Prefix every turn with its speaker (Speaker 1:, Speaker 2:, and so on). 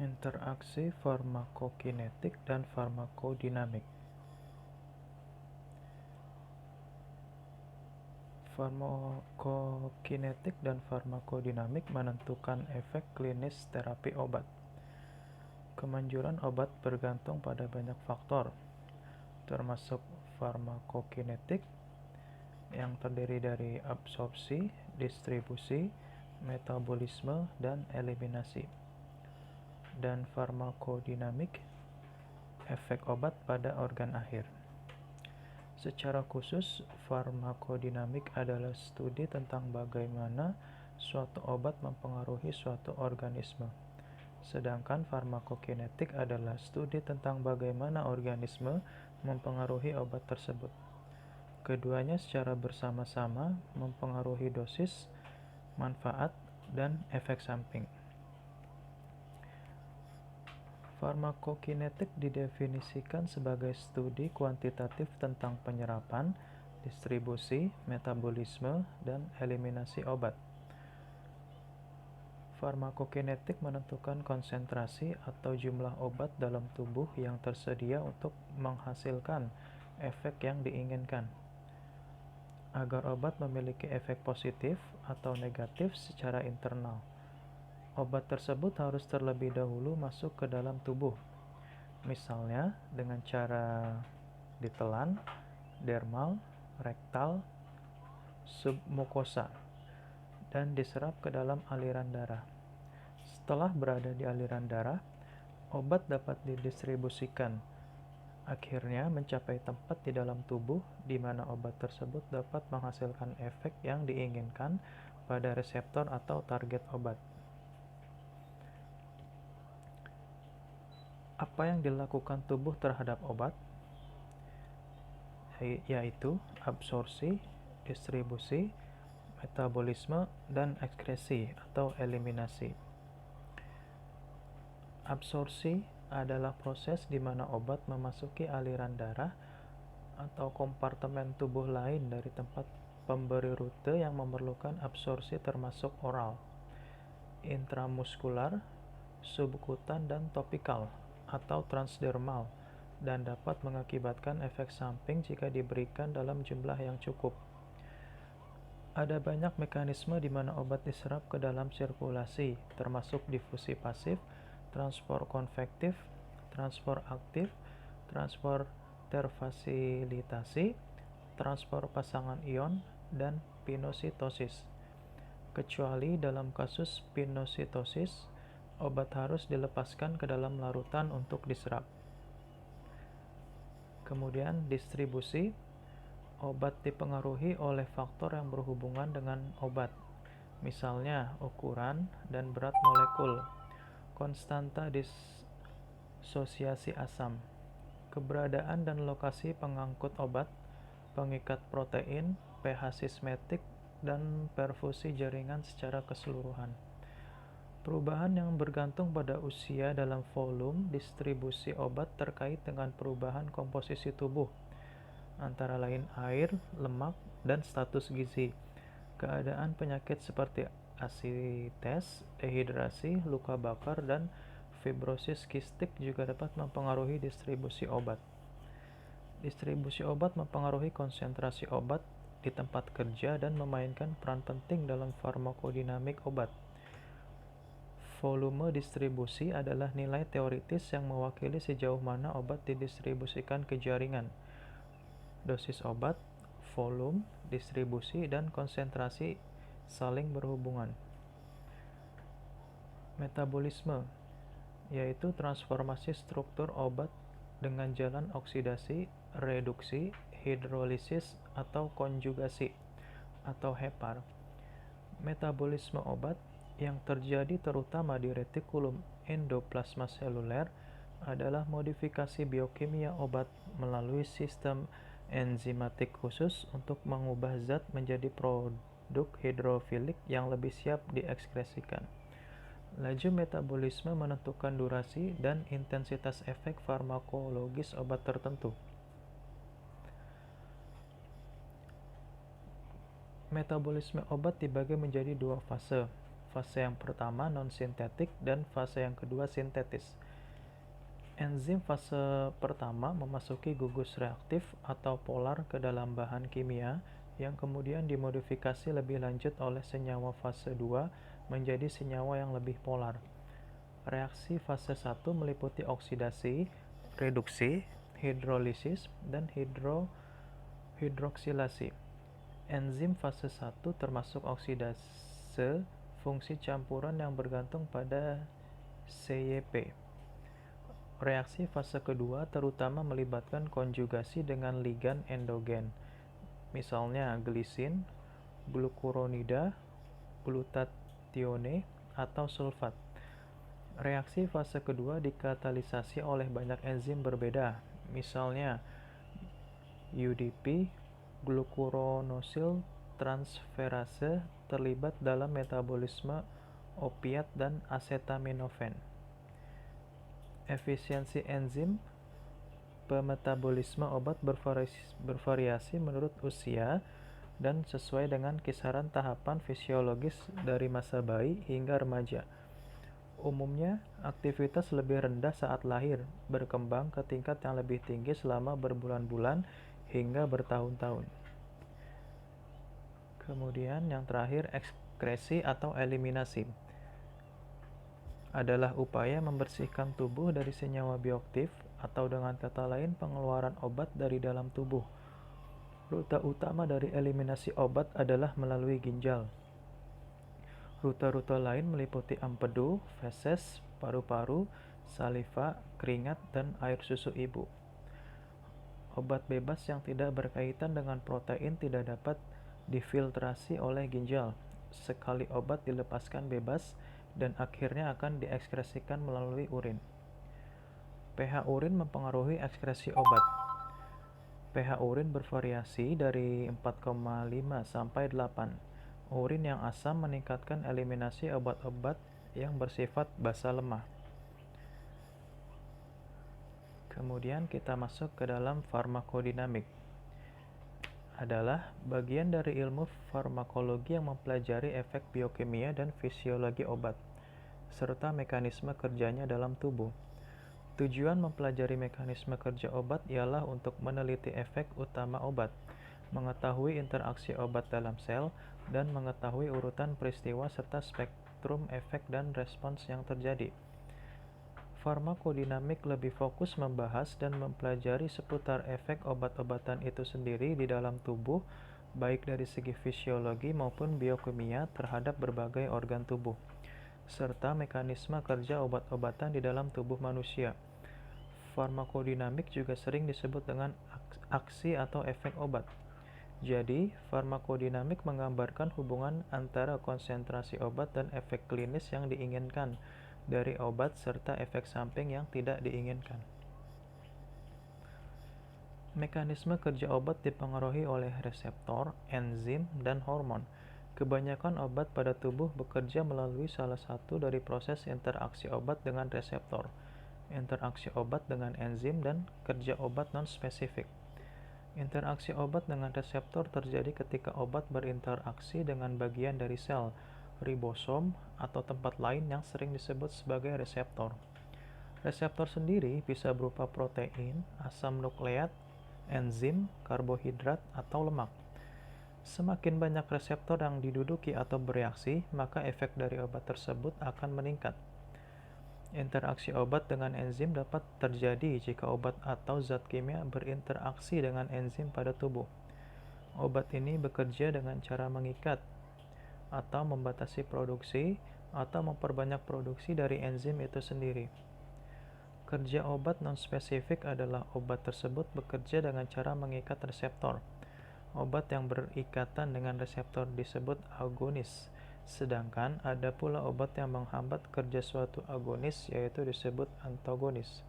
Speaker 1: Interaksi farmakokinetik dan farmakodinamik. Farmakokinetik dan farmakodinamik menentukan efek klinis terapi obat. Kemanjuran obat bergantung pada banyak faktor, termasuk farmakokinetik yang terdiri dari absorpsi, distribusi, metabolisme, dan eliminasi, dan farmakodinamik, efek obat pada organ akhir. Secara khusus, farmakodinamik adalah studi tentang bagaimana suatu obat mempengaruhi suatu organisme. Sedangkan farmakokinetik adalah studi tentang bagaimana organisme mempengaruhi obat tersebut. Keduanya secara bersama-sama mempengaruhi dosis, manfaat, dan efek samping. Farmakokinetik didefinisikan sebagai studi kuantitatif tentang penyerapan, distribusi, metabolisme, dan eliminasi obat. Farmakokinetik menentukan konsentrasi atau jumlah obat dalam tubuh yang tersedia untuk menghasilkan efek yang diinginkan. Agar obat memiliki efek positif atau negatif secara internal, obat tersebut harus terlebih dahulu masuk ke dalam tubuh, misalnya dengan cara ditelan, dermal, rektal, submukosa, dan diserap ke dalam aliran darah. Setelah berada di aliran darah, obat dapat didistribusikan, akhirnya mencapai tempat di dalam tubuh di mana obat tersebut dapat menghasilkan efek yang diinginkan pada reseptor atau target obat. Apa yang dilakukan tubuh terhadap obat? Yaitu absorpsi, distribusi, metabolisme, dan ekskresi atau eliminasi. Absorpsi adalah proses di mana obat memasuki aliran darah atau kompartemen tubuh lain dari tempat pemberi rute yang memerlukan absorpsi termasuk oral, intramuskular, subkutan, dan topikal atau transdermal, dan dapat mengakibatkan efek samping jika diberikan dalam jumlah yang cukup. Ada banyak mekanisme di mana obat diserap ke dalam sirkulasi, termasuk difusi pasif, transport konvektif, transport aktif, transport terfasilitasi, transport pasangan ion, dan pinositosis. Kecuali dalam kasus pinositosis, obat harus dilepaskan ke dalam larutan untuk diserap. Kemudian distribusi. Obat dipengaruhi oleh faktor yang berhubungan dengan obat, misalnya ukuran dan berat molekul, konstanta disosiasi asam, keberadaan dan lokasi pengangkut obat, pengikat protein, pH sismetik, dan perfusi jaringan secara keseluruhan. Perubahan yang bergantung pada usia dalam volume distribusi obat terkait dengan perubahan komposisi tubuh, antara lain air, lemak, dan status gizi. Keadaan penyakit seperti asites, dehidrasi, luka bakar, dan fibrosis kistik juga dapat mempengaruhi distribusi obat. Distribusi obat mempengaruhi konsentrasi obat di tempat kerja dan memainkan peran penting dalam farmakodinamik obat. Volume distribusi adalah nilai teoritis yang mewakili sejauh mana obat didistribusikan ke jaringan. Dosis obat, volume, distribusi, dan konsentrasi saling berhubungan. Metabolisme, yaitu transformasi struktur obat dengan jalan oksidasi, reduksi, hidrolisis, atau konjugasi, atau hepar. Metabolisme obat yang terjadi terutama di retikulum endoplasma seluler adalah modifikasi biokimia obat melalui sistem enzimatik khusus untuk mengubah zat menjadi produk hidrofilik yang lebih siap diekskresikan. Laju metabolisme menentukan durasi dan intensitas efek farmakologis obat tertentu. Metabolisme obat dibagi menjadi dua fase, Fase yang pertama non-sintetik dan fase yang kedua sintetis. Enzim fase pertama memasuki gugus reaktif atau polar ke dalam bahan kimia yang kemudian dimodifikasi lebih lanjut oleh senyawa fase 2 menjadi senyawa yang lebih polar. Reaksi fase 1 meliputi oksidasi, reduksi, hidrolisis, dan hidroksilasi. Enzim fase 1 termasuk oksidase fungsi campuran yang bergantung pada CYP. Reaksi fase kedua terutama melibatkan konjugasi dengan ligan endogen, misalnya glisin, glukuronida, glutatione, atau sulfat. Reaksi fase kedua dikatalisasi oleh banyak enzim berbeda, misalnya UDP, glukuronosil transferase terlibat dalam metabolisme opiat dan acetaminophen. Efisiensi enzim pemetabolisme obat bervariasi menurut usia dan sesuai dengan kisaran tahapan fisiologis dari masa bayi hingga remaja. Umumnya, aktivitas lebih rendah saat lahir, berkembang ke tingkat yang lebih tinggi selama berbulan-bulan hingga bertahun-tahun. Kemudian yang terakhir, ekskresi atau eliminasi adalah upaya membersihkan tubuh dari senyawa bioaktif atau dengan kata lain pengeluaran obat dari dalam tubuh. Rute utama dari eliminasi obat adalah melalui ginjal. Rute-rute lain meliputi empedu, feses, paru-paru, saliva, keringat, dan air susu ibu. Obat bebas yang tidak berkaitan dengan protein tidak dapat difiltrasi oleh ginjal. Sekali obat dilepaskan bebas dan akhirnya akan diekskresikan melalui urin. pH urin mempengaruhi ekskresi obat. pH urin bervariasi dari 4,5 sampai 8. Urin yang asam meningkatkan eliminasi obat-obat yang bersifat basa lemah. Kemudian kita masuk ke dalam farmakodinamik. Adalah bagian dari ilmu farmakologi yang mempelajari efek biokimia dan fisiologi obat, serta mekanisme kerjanya dalam tubuh. Tujuan mempelajari mekanisme kerja obat ialah untuk meneliti efek utama obat, mengetahui interaksi obat dalam sel, dan mengetahui urutan peristiwa serta spektrum efek dan respons yang terjadi. Farmakodinamik lebih fokus membahas dan mempelajari seputar efek obat-obatan itu sendiri di dalam tubuh, baik dari segi fisiologi maupun biokimia terhadap berbagai organ tubuh, serta mekanisme kerja obat-obatan di dalam tubuh manusia. Farmakodinamik juga sering disebut dengan aksi atau efek obat. Jadi, farmakodinamik menggambarkan hubungan antara konsentrasi obat dan efek klinis yang diinginkan dari obat serta efek samping yang tidak diinginkan. Mekanisme kerja obat dipengaruhi oleh reseptor, enzim, dan hormon. Kebanyakan obat pada tubuh bekerja melalui salah satu dari proses interaksi obat dengan reseptor, interaksi obat dengan enzim, dan kerja obat non-spesifik. Interaksi obat dengan reseptor terjadi ketika obat berinteraksi dengan bagian dari sel, ribosom, atau tempat lain yang sering disebut sebagai reseptor. Reseptor sendiri bisa berupa protein, asam nukleat, enzim, karbohidrat, atau lemak. Semakin banyak reseptor yang diduduki atau bereaksi, maka efek dari obat tersebut akan meningkat. Interaksi obat dengan enzim dapat terjadi jika obat atau zat kimia berinteraksi dengan enzim pada tubuh. Obat ini bekerja dengan cara mengikat atau membatasi produksi atau memperbanyak produksi dari enzim itu sendiri. Kerja obat non-spesifik adalah obat tersebut bekerja dengan cara mengikat reseptor. Obat yang berikatan dengan reseptor disebut agonis, sedangkan ada pula obat yang menghambat kerja suatu agonis yaitu disebut antagonis.